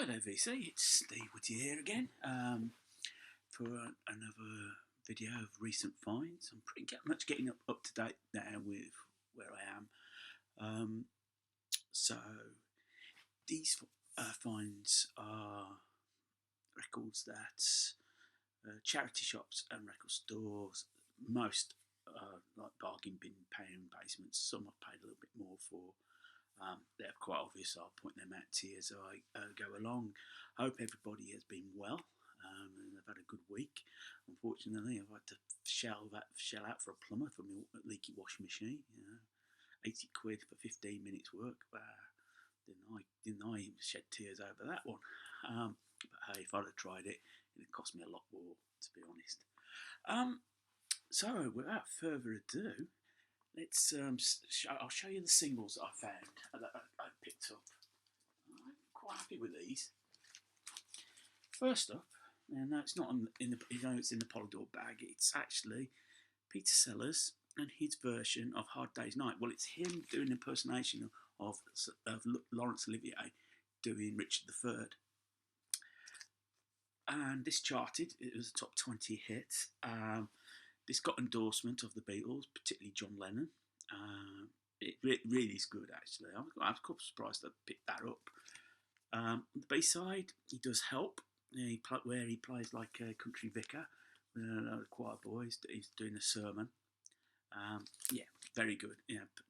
Hi there, VC. It's Steve Whitty here again for another video of recent finds. I'm pretty much getting up to date now with where I am. So these finds are records that charity shops and record stores, most like bargain bin pound basements. Some I've paid a little bit more for. They're quite obvious. I'll point them out to you as I go along. I hope everybody has been well and I've had a good week. Unfortunately, I've had to shell out for a plumber for my leaky washing machine. 80 quid for 15 minutes work. Didn't I shed tears over that one? But hey, if I'd have tried it, it'd cost me a lot more, to be honest. So without further ado, let's. I'll show you the singles that I found that I picked up. I'm quite happy with these. First up, and it's not in the. It's in the Polydor bag. It's actually Peter Sellers and his version of Hard Day's Night. Well, it's him doing an impersonation of Laurence Olivier doing Richard III. And this charted. It was a top 20 hit. This got endorsement of the Beatles, particularly John Lennon. It really is good, actually. I was quite surprised I picked that up. The B-side, he does Help, where he plays like a country vicar with a choir boys. He's doing a sermon. Yeah, very good.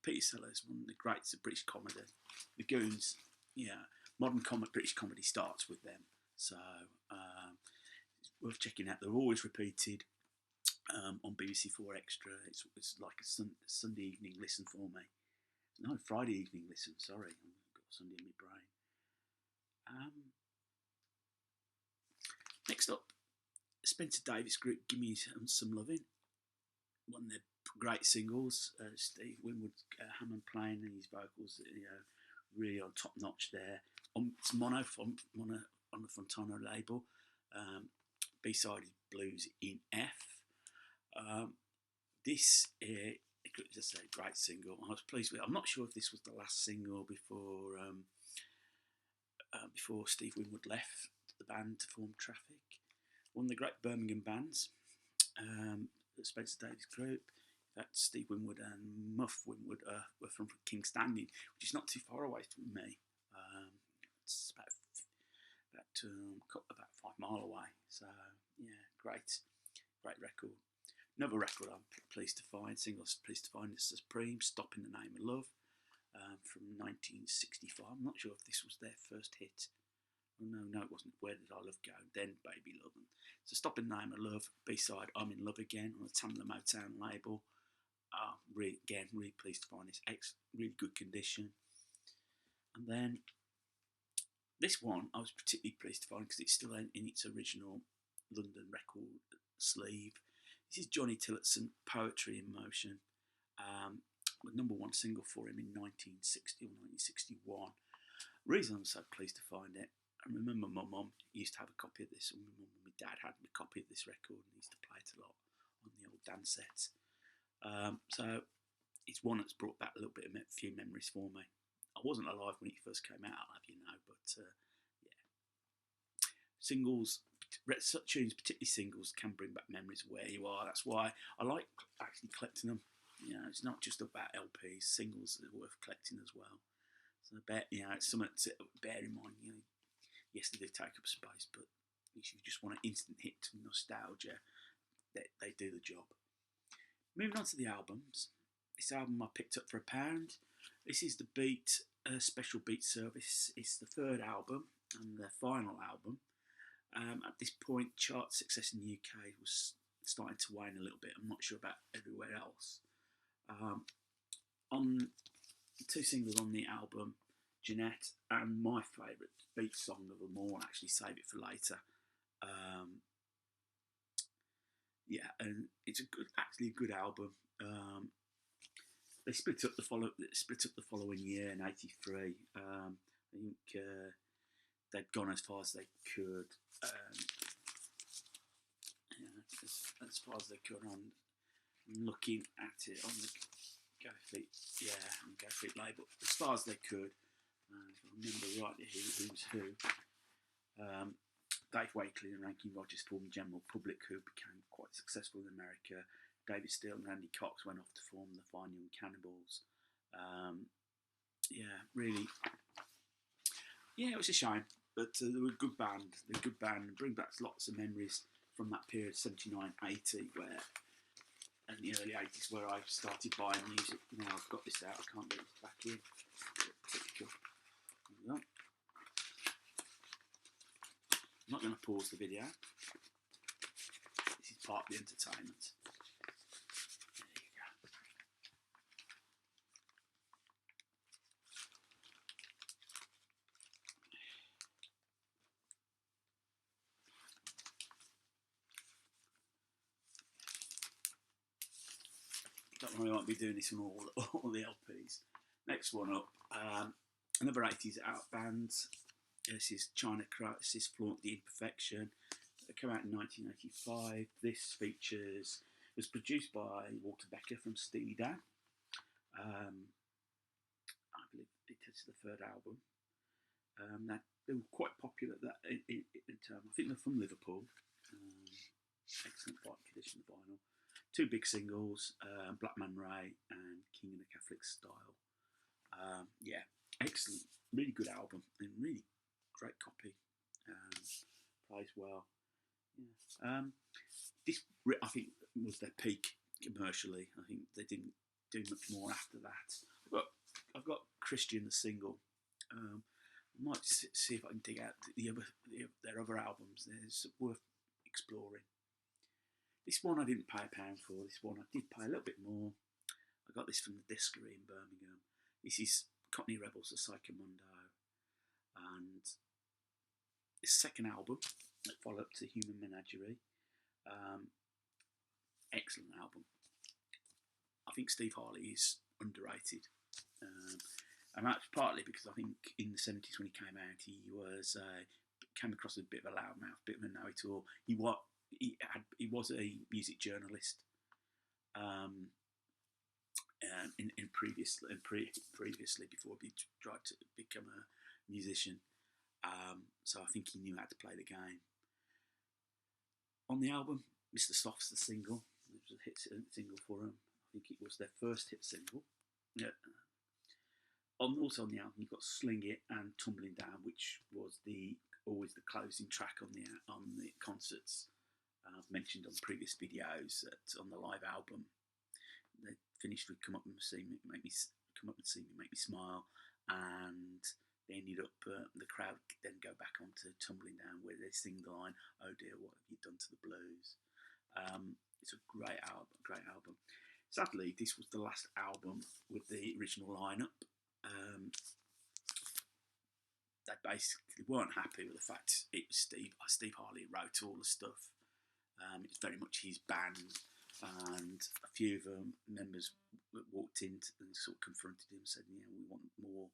Peter Sellers, one of the greats of British comedy. The Goons, modern British comedy starts with them. So it's worth checking out. They're always repeated. On BBC4 Extra. It's like a Sunday evening listen for me. No, Friday evening listen, sorry. I've got Sunday in my brain. Next up, Spencer Davis Group, Give Me Some Loving. One of their great singles. Steve Winwood Hammond playing and his vocals, really on top notch there. It's mono on the Fontana label. B-side is Blues in F. This is just a great single. I was pleased with it. I'm not sure if this was the last single before Steve Winwood left the band to form Traffic. One of the great Birmingham bands, the Spencer Davis Group. That's Steve Winwood and Muff Winwood were from King Standing, which is not too far away from me. It's about 5 miles away. So yeah, great record. Another record I'm pleased to find, singles pleased to find, is Supreme, Stop in the Name of Love, from 1965. I'm not sure if this was their first hit. Oh, no, it wasn't. Where Did Our Love Go? Then Baby Lovin'. So Stop in the Name of Love, B-side, I'm in Love Again, on the Tamla Motown label. Really pleased to find this. Really good condition. And then this one I was particularly pleased to find because it's still in its original London record sleeve. This is Johnny Tillotson, Poetry in Motion, the #1 single for him in 1960 or 1961. The reason I'm so pleased to find it, I remember my mum used to have a copy of this, and my mum and my dad had a copy of this record and used to play it a lot on the old dance sets. So it's one that's brought back a little bit of a few memories for me. I wasn't alive when it first came out, I'll have you know, but yeah. Singles, such tunes, particularly singles, can bring back memories of where you are. That's why I like actually collecting them. It's not just about LPs. Singles are worth collecting as well. So it's something to bear in mind. Yes, they do take up space, but if you just want an instant hit to nostalgia, they do the job. Moving on to the albums. This album I picked up for £1. This is the Beat Special Beat Service. It's the third album and their final album. At this point, chart success in the UK was starting to wane a little bit. I'm not sure about everywhere else. On 2 singles on the album, Jeanette, and my favourite beat song of them all, actually Save It for Later. And it's actually a good album. They split up the following year in '83. I think they'd gone as far as they could. As far as they could on looking at it on the Go Feet label, as far as they could. If I remember rightly, who's who. Dave Wakeley and Rankin Rogers formed General Public, who became quite successful in America. David Steele and Randy Cox went off to form the Fine Young Cannibals. Really, it was a shame, but they were a good band. They're a good band, and bring back lots of memories from that period, 79, 80, where, in the early 80s, where I started buying music. Now I've got this out, I can't get this back in. Typical. There we go. I'm not going to pause the video. This is part of the entertainment. There you go. Don't worry, I won't be doing this on all the LPs. Next one up, another 80s out band. This is China Crisis, Flaunt the Imperfection. It came out in 1985. This was produced by Walter Becker from Steely Dan. I believe it is the third album. They were quite popular in terms. I think they're from Liverpool. Excellent condition vinyl. Two big singles, Black Man Ray and King of the Catholic Style. Excellent. Really good album and really great copy. Plays well. Yeah. This, I think, was their peak commercially. I think they didn't do much more after that. I've got Christian, the single. I might see if I can dig out their other albums. There's worth exploring. This one I didn't pay £1 for. This one I did pay a little bit more. I got this from the Diskery in Birmingham. This is Cockney Rebels, the Psycho Mundo, and his second album that followed up to Human Menagerie. Excellent album. I think Steve Harley is underrated, and that's partly because I think in the 70s when he came out, he came across as a bit of a loudmouth, bit of a know-it-all. He was a music journalist. Previously before he tried to become a musician, so I think he knew how to play the game. On the album, Mr. Soft's the single. It was a hit single for them. I think it was their first hit single. Yeah. Also on the album, you've got Sling It and Tumbling Down, which was always the closing track on the concerts. I've mentioned on previous videos that on the live album, they finished with "Come Up and See Me, Make Me Smile," and they ended up the crowd then go back onto "Tumbling Down," where they sing the line, "Oh dear, what have you done to the blues?" It's a great album. Sadly, this was the last album with the original lineup. They basically weren't happy with the fact it was Steve Harley wrote all the stuff. It's very much his band, and a few of them members walked in and sort of confronted him and said, "Yeah, we want more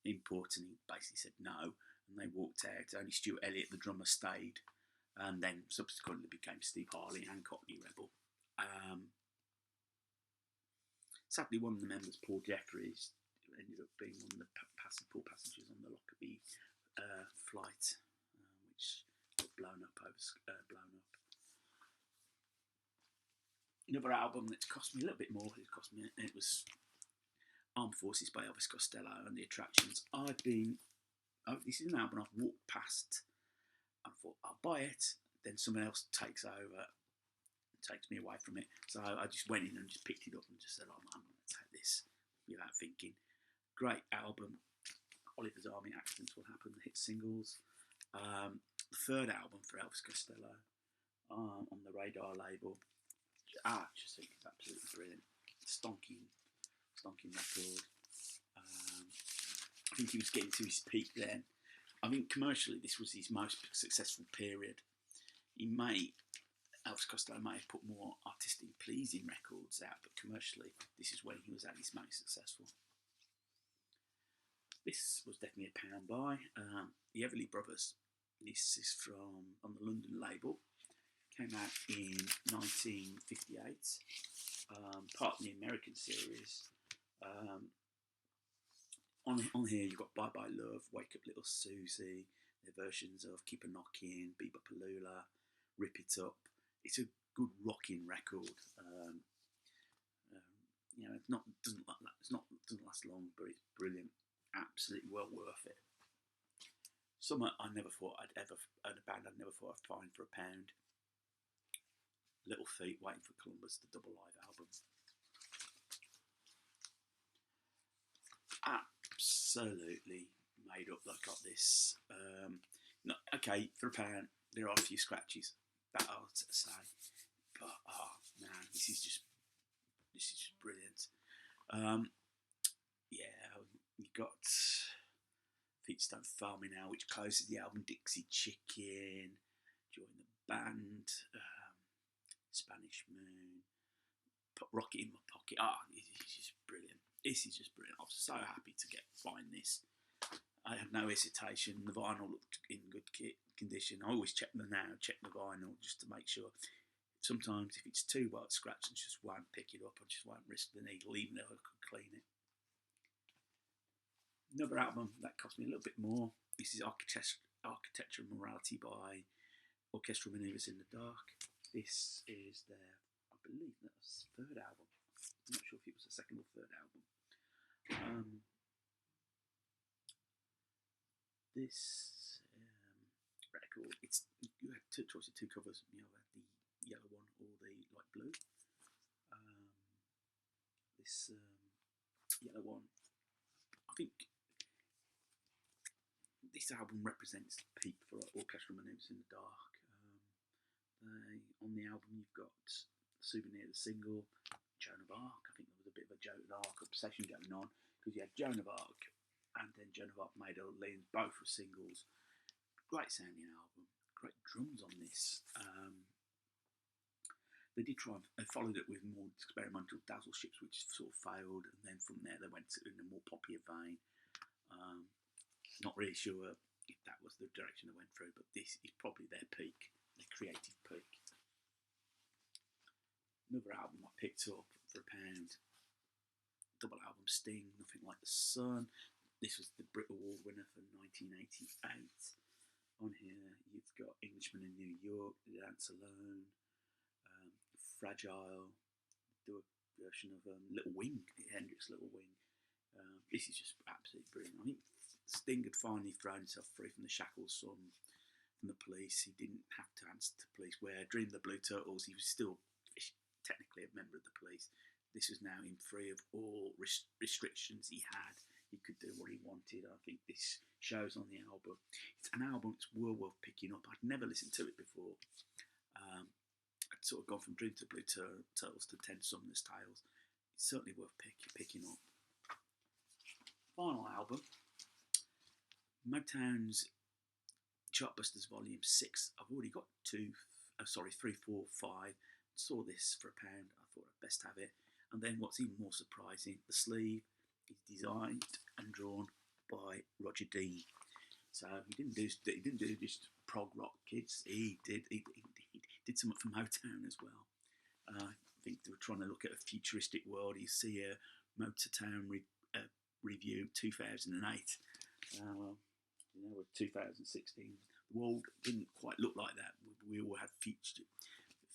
input," and he basically said no, and they walked out. Only Stuart Elliott, the drummer, stayed, and then subsequently became Steve Harley and Cockney Rebel. Sadly, one of the members, Paul Jeffries, ended up being one of the poor passengers on the Lockerbie flight, which got blown up. Another album that cost me a little bit more. It was Armed Forces by Elvis Costello and the Attractions. This is an album I've walked past. I thought I'll buy it. Then someone else takes over, takes me away from it. So I just went in and just picked it up and just said, "I'm going to take this," without thinking. Great album. Oliver's Army, Accidents Will Happen, the hit singles. The third album for Elvis Costello on the Radar label. I just think it's absolutely brilliant. Stonking record. I think he was getting to his peak then. I think commercially this was his most successful period. Elvis Costello may have put more artistically pleasing records out, but commercially this is when he was at his most successful. This was definitely a pound buy. The Everly Brothers. This is from on the London label. Came out in 1958. Part of the American series. On here you've got Bye Bye Love, Wake Up Little Susie, their versions of Keep a Knockin', Bebopalula, Rip It Up. It's a good rocking record. You know, doesn't last long, but it's brilliant. Absolutely well worth it. Some I never thought I'd ever, a band I'd never thought I'd find for £1. Little Feat, Waiting for Columbus, the double live album. Absolutely made up. I got this. No, okay, for £1, there are a few scratches, that I'll say, but oh man, this is just brilliant. Yeah, you got Feet Don't Fail Me Now, which closes the album. Dixie Chicken, Join the Band, Spanish Moon, Put Rocket in My Pocket. This is just brilliant. This is just brilliant. I was so happy to find this. I had no hesitation. The vinyl looked in good condition. I always check the vinyl just to make sure. Sometimes if it's too well scratched, I just won't pick it up. I just won't risk the needle, even though I could clean it. Another album that cost me a little bit more. This is Architecture and Morality by Orchestral Manoeuvres in the Dark. This is their, I believe that's third album. I'm not sure if it was the second or third album. This record, you have two choices, two covers. You have the yellow one or the light blue. This yellow one, I think this album represents the peak for Orchestral Manoeuvres in the Dark. On the album you've got Souvenir, the single, Joan of Arc. I think there was a bit of a Joan of Arc obsession going on, because you had Joan of Arc and then Joan of Arc Made of Lean, both were singles. Great sounding album, great drums on this. They did try and followed it with more experimental Dazzle Ships, which sort of failed, and then from there they went in a more popular vein. Not really sure if that was the direction they went through, but this is probably their peak, their creative peak. Another album I picked up for £1, double album Sting, Nothing Like the Sun. This was the Brit Award winner for 1988. On here you've got Englishman in New York, Dance Alone, Fragile, do a version of Little Wing, Hendrix Little Wing. This is just absolutely brilliant. I think Sting had finally thrown himself free from the shackles from the police. He didn't have to answer to police. Where Dream of the Blue Turtles, he was still technically a member of the police. This was now him free of all restrictions he had. He could do what he wanted. I think this shows on the album. It's an album that's well worth picking up. I'd never listened to it before. I'd sort of gone from Dream to Blue Turtles to 10 Sumner's Tales. It's certainly worth picking up. Final album, Motown's Chartbusters Volume 6. I've already got 3, 4, 5. Saw this for £1. I thought I'd best have it. And then what's even more surprising, the sleeve is designed and drawn by Roger Dean. So he didn't do just prog rock kids. He did something for Motown as well. I think they were trying to look at a futuristic world. You see a Motown review 2008. With 2016, the world didn't quite look like that. We all had future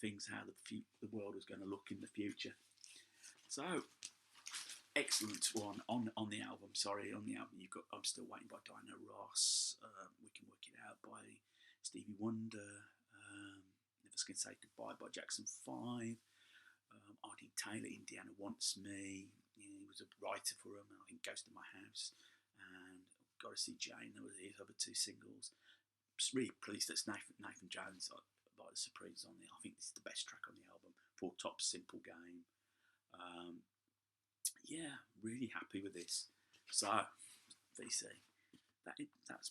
things, how the world was going to look in the future. So, excellent one on the album. On the album you've got I'm Still Waiting by Diana Ross. We Can Work It Out by Stevie Wonder. Never Can Say Goodbye by Jackson 5. Artie Taylor, Indiana Wants Me. He was a writer for him. I think Ghost in My House and Gotta See Jane. There were his other 2 singles. Just really pleased that Nathan Jones by the Supremes on there. I think this is the best track on the album. Four Top, Simple Game. Yeah, really happy with this. So, VC, that's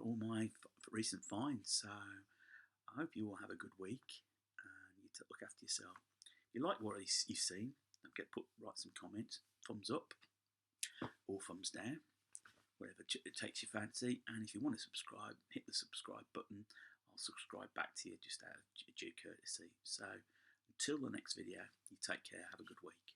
all my recent finds. So, I hope you all have a good week and you look after yourself. If you like what you've seen, don't forget to write some comments. Thumbs up or thumbs down, whatever it takes your fancy. And if you want to subscribe, hit the subscribe button. I'll subscribe back to you just out of due courtesy. So, until the next video, you take care. Have a good week.